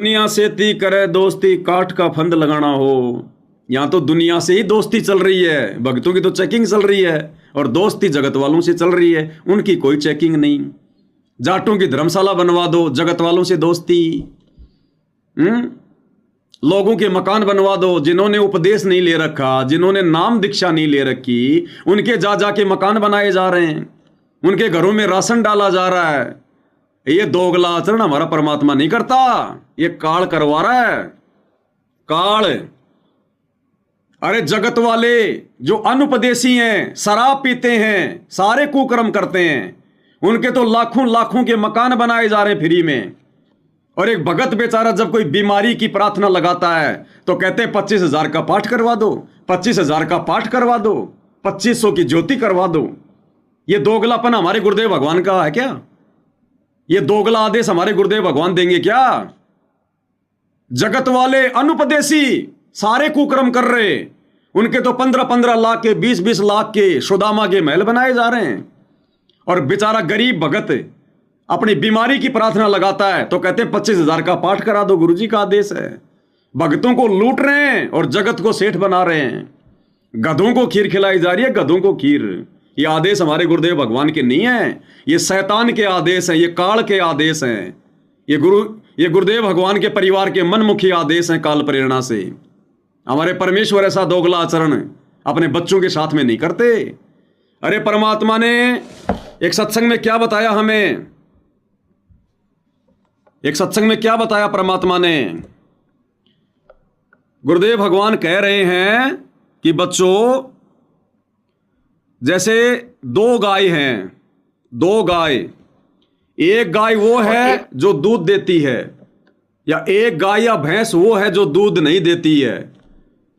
दुनिया से ती करे दोस्ती काट का फंद लगाना हो। यहाँ तो दुनिया से ही दोस्ती चल रही है, भक्तों की तो चेकिंग चल रही है और दोस्ती जगत वालों से चल रही है, उनकी कोई चेकिंग नहीं। जाटों की धर्मशाला बनवा दो, जगत वालों से दोस्ती। लोगों के मकान बनवा दो, जिन्होंने उपदेश नहीं ले रखा, जिन्होंने नाम दीक्षा नहीं ले रखी, उनके जा जाके मकान बनाए जा रहे हैं, उनके घरों में राशन डाला जा रहा है। ये दोगला आचरण हमारा परमात्मा नहीं करता, ये काल करवा रहा है, काल। अरे जगत वाले जो अनुपदेशी हैं, शराब पीते हैं, सारे कुकर्म करते हैं, उनके तो लाखों लाखों के मकान बनाए जा रहे हैं फ्री में। और एक भगत बेचारा जब कोई बीमारी की प्रार्थना लगाता है तो कहते हैं 25,000 का पाठ करवा दो, 25,000 का पाठ करवा दो, 2500 की ज्योति करवा दो। ये दोगलापन हमारे गुरुदेव भगवान का है क्या? ये दोगला आदेश हमारे गुरुदेव भगवान देंगे क्या? जगत वाले अनुपदेशी सारे कुकर्म कर रहे, उनके तो 15-15 लाख के, 20-20 लाख के सुदामा के महल बनाए जा रहे हैं। और बेचारा गरीब भगत अपनी बीमारी की प्रार्थना लगाता है तो कहते हैं 25,000 का पाठ करा दो, गुरुजी का आदेश है। भक्तों को लूट रहे हैं और जगत को सेठ बना रहे हैं। गधों को खीर खिलाई जा रही है, गधों को खीर। ये आदेश हमारे गुरुदेव भगवान के नहीं है, ये शैतान के आदेश हैं, ये काल के आदेश हैं। ये गुरुदेव भगवान के परिवार के मनमुखी आदेश हैं काल प्रेरणा से। हमारे परमेश्वर ऐसा दोगला आचरण अपने बच्चों के साथ में नहीं करते। अरे परमात्मा ने एक सत्संग में क्या बताया हमें, एक सत्संग में क्या बताया परमात्मा ने? गुरुदेव भगवान कह रहे हैं कि बच्चों, जैसे दो गाय हैं, दो गाय, एक गाय वो है जो दूध देती है, या एक गाय या भैंस वो है जो दूध नहीं देती है।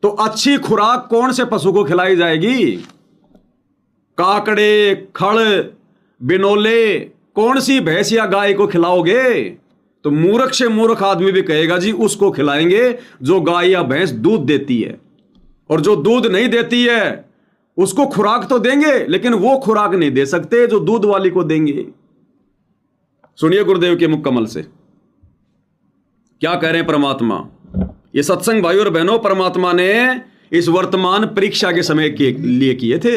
तो अच्छी खुराक कौन से पशु को खिलाई जाएगी? काकड़े, खड़, बिनोले कौन सी भैंस या गाय को खिलाओगे? तो मूर्ख से मूर्ख आदमी भी कहेगा जी उसको खिलाएंगे जो गाय या भैंस दूध देती है। और जो दूध नहीं देती है उसको खुराक तो देंगे, लेकिन वो खुराक नहीं दे सकते जो दूध वाली को देंगे। सुनिए गुरुदेव के मुख कमल से क्या कह रहे हैं परमात्मा। ये सत्संग भाई और बहनों परमात्मा ने इस वर्तमान परीक्षा के समय के लिए किए थे।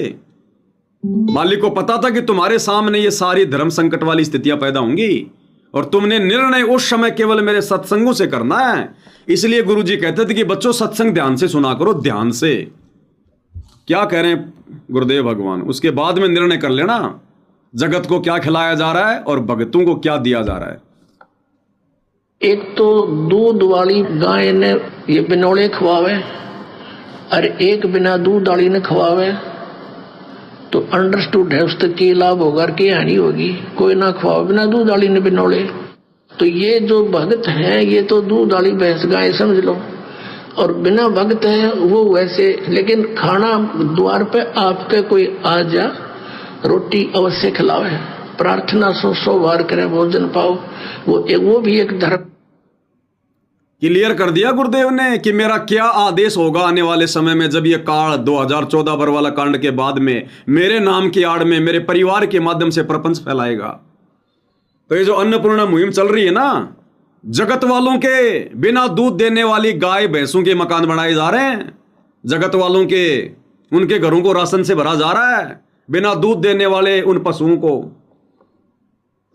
मालिक को पता था कि तुम्हारे सामने ये सारी धर्म संकट वाली स्थितियां पैदा होंगी और तुमने निर्णय उस समय केवल मेरे सत्संगों से करना है। इसलिए गुरुजी कहते थे कि बच्चों सत्संग ध्यान से सुना करो, ध्यान से। क्या कह रहे हैं गुरुदेव भगवान? उसके बाद में निर्णय कर लेना जगत को क्या खिलाया जा रहा है और भगतों को क्या दिया जा रहा है। एक तो दूध वाली गाय ने ये बिनौले खवावे और एक बिना दूध वाली ने खवावे, तो अंडरस्टूड है उससे की लाभ होगा कि हानि होगी। कोई ना खवावे बिना दूध वाली ने बिनौले। तो ये जो भगत हैं ये तो दूध वाली भैंस गाय समझ लो, और बिना भगत है वो वैसे। लेकिन खाना द्वार पे आपके कोई आ जा, रोटी अवश्य खिलावे, प्रार्थना 100 बार करे, भोजन पाओ, वो भी एक धर्म। क्लियर कर दिया गुरुदेव ने कि मेरा क्या आदेश होगा आने वाले समय में, जब ये काल 2014 बरवाला कांड के बाद में मेरे नाम की आड़ में मेरे परिवार के माध्यम से प्रपंच फैलाएगा। तो ये जो अन्नपूर्णा मुहिम चल रही है ना, जगत वालों के बिना दूध देने वाली गाय भैंसों के मकान बनाए जा रहे हैं, जगत वालों के उनके घरों को राशन से भरा जा रहा है, बिना दूध देने वाले उन पशुओं को।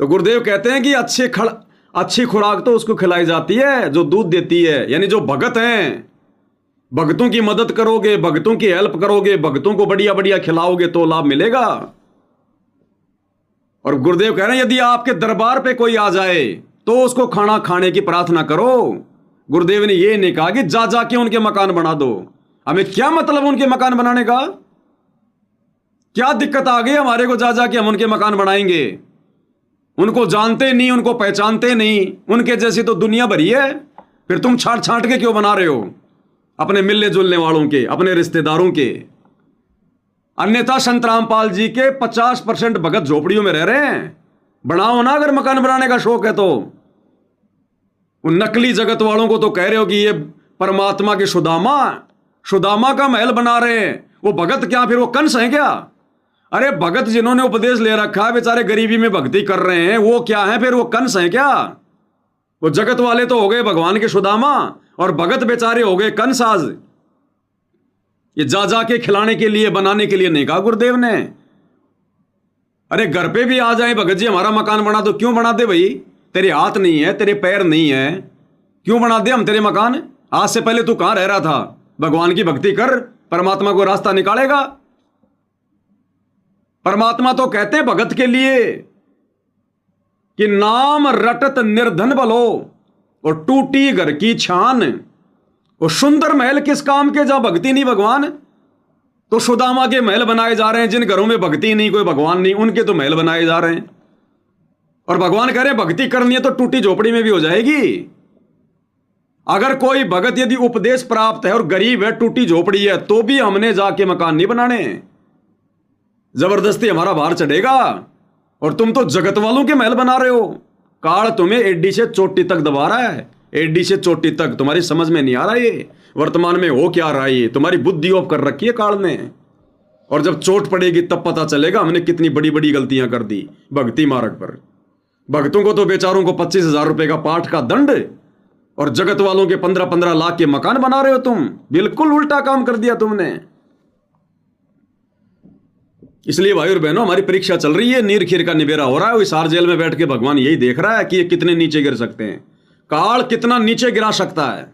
तो गुरुदेव कहते हैं कि अच्छी खुराक तो उसको खिलाई जाती है जो दूध देती है, यानी जो भगत हैं। भगतों की मदद करोगे, भगतों की हेल्प करोगे, भगतों को बढ़िया बढ़िया खिलाओगे तो लाभ मिलेगा। और गुरुदेव कह रहे हैं यदि आपके दरबार पे कोई आ जाए तो उसको खाना खाने की प्रार्थना करो। गुरुदेव ने यह नहीं कहा कि जा जाके उनके मकान बना दो। हमें क्या मतलब उनके मकान बनाने का? क्या दिक्कत आ गई हमारे को जा जाके हम उनके मकान बनाएंगे? उनको जानते नहीं, उनको पहचानते नहीं, उनके जैसी तो दुनिया भरी है। फिर तुम छांट छांट के क्यों बना रहे हो अपने मिलने जुलने वालों के, अपने रिश्तेदारों के? अन्यथा संत रामपाल जी के 50% भगत झोपड़ियों में रह रहे हैं। बनाओ ना, अगर मकान बनाने का शौक है तो। उन नकली जगत वालों को तो कह रहे हो कि ये परमात्मा के सुदामा का महल बना रहे हैं। वो भगत क्या, फिर वो कंस है क्या? अरे भगत जिन्होंने उपदेश ले रखा है बेचारे गरीबी में भक्ति कर रहे हैं, वो क्या है फिर? वो कंस है क्या? वो जगत वाले तो हो गए भगवान के सुदामा, और भगत बेचारे हो गए कंसाज। ये जा जा के खिलाने के लिए, बनाने के लिए नहीं कहा गुरुदेव ने। अरे घर पे भी आ जाए भगत जी हमारा मकान बना दो, क्यों बना दे भाई? तेरे हाथ नहीं है, तेरे पैर नहीं है, क्यों बना दे हम तेरे मकान? आज से पहले तू कहां रह रहा था? भगवान की भक्ति कर, परमात्मा को रास्ता निकालेगा। परमात्मा तो कहते हैं भगत के लिए कि नाम रटत निर्धन बलो, और टूटी घर की छान। और सुंदर महल किस काम के जहां भक्ति नहीं भगवान? तो सुदामा के महल बनाए जा रहे हैं। जिन घरों में भक्ति नहीं, कोई भगवान नहीं, उनके तो महल बनाए जा रहे हैं। और भगवान कह रहे हैं भक्ति करनी है तो टूटी झोपड़ी में भी हो जाएगी। अगर कोई भगत यदि उपदेश प्राप्त है और गरीब है, टूटी झोपड़ी है, तो भी हमने जाके मकान नहीं बनाने। जबरदस्ती हमारा भार चढ़ेगा। और तुम तो जगत वालों के महल बना रहे हो। काल तुम्हें एडी से चोटी तक दबा रहा है, एडी से चोटी तक। तुम्हारी समझ में नहीं आ रहा ये वर्तमान में हो क्या रहा है। ये तुम्हारी बुद्धि ऑफ कर रखी है काल ने। और जब चोट पड़ेगी तब पता चलेगा हमने कितनी बड़ी बड़ी गलतियां कर दी भक्ति मार्ग पर। भक्तों को तो बेचारों को 25,000 रुपए का पाठ का दंड, और जगत वालों के 15-15 लाख के मकान बना रहे हो तुम। बिल्कुल उल्टा काम कर दिया तुमने। इसलिए भाई और बहनों, हमारी परीक्षा चल रही है, नीर खीर का निबेरा हो रहा है। हिसार जेल में बैठ के भगवान यही देख रहा है कि ये कितने नीचे गिर सकते हैं, काल कितना नीचे गिरा सकता है।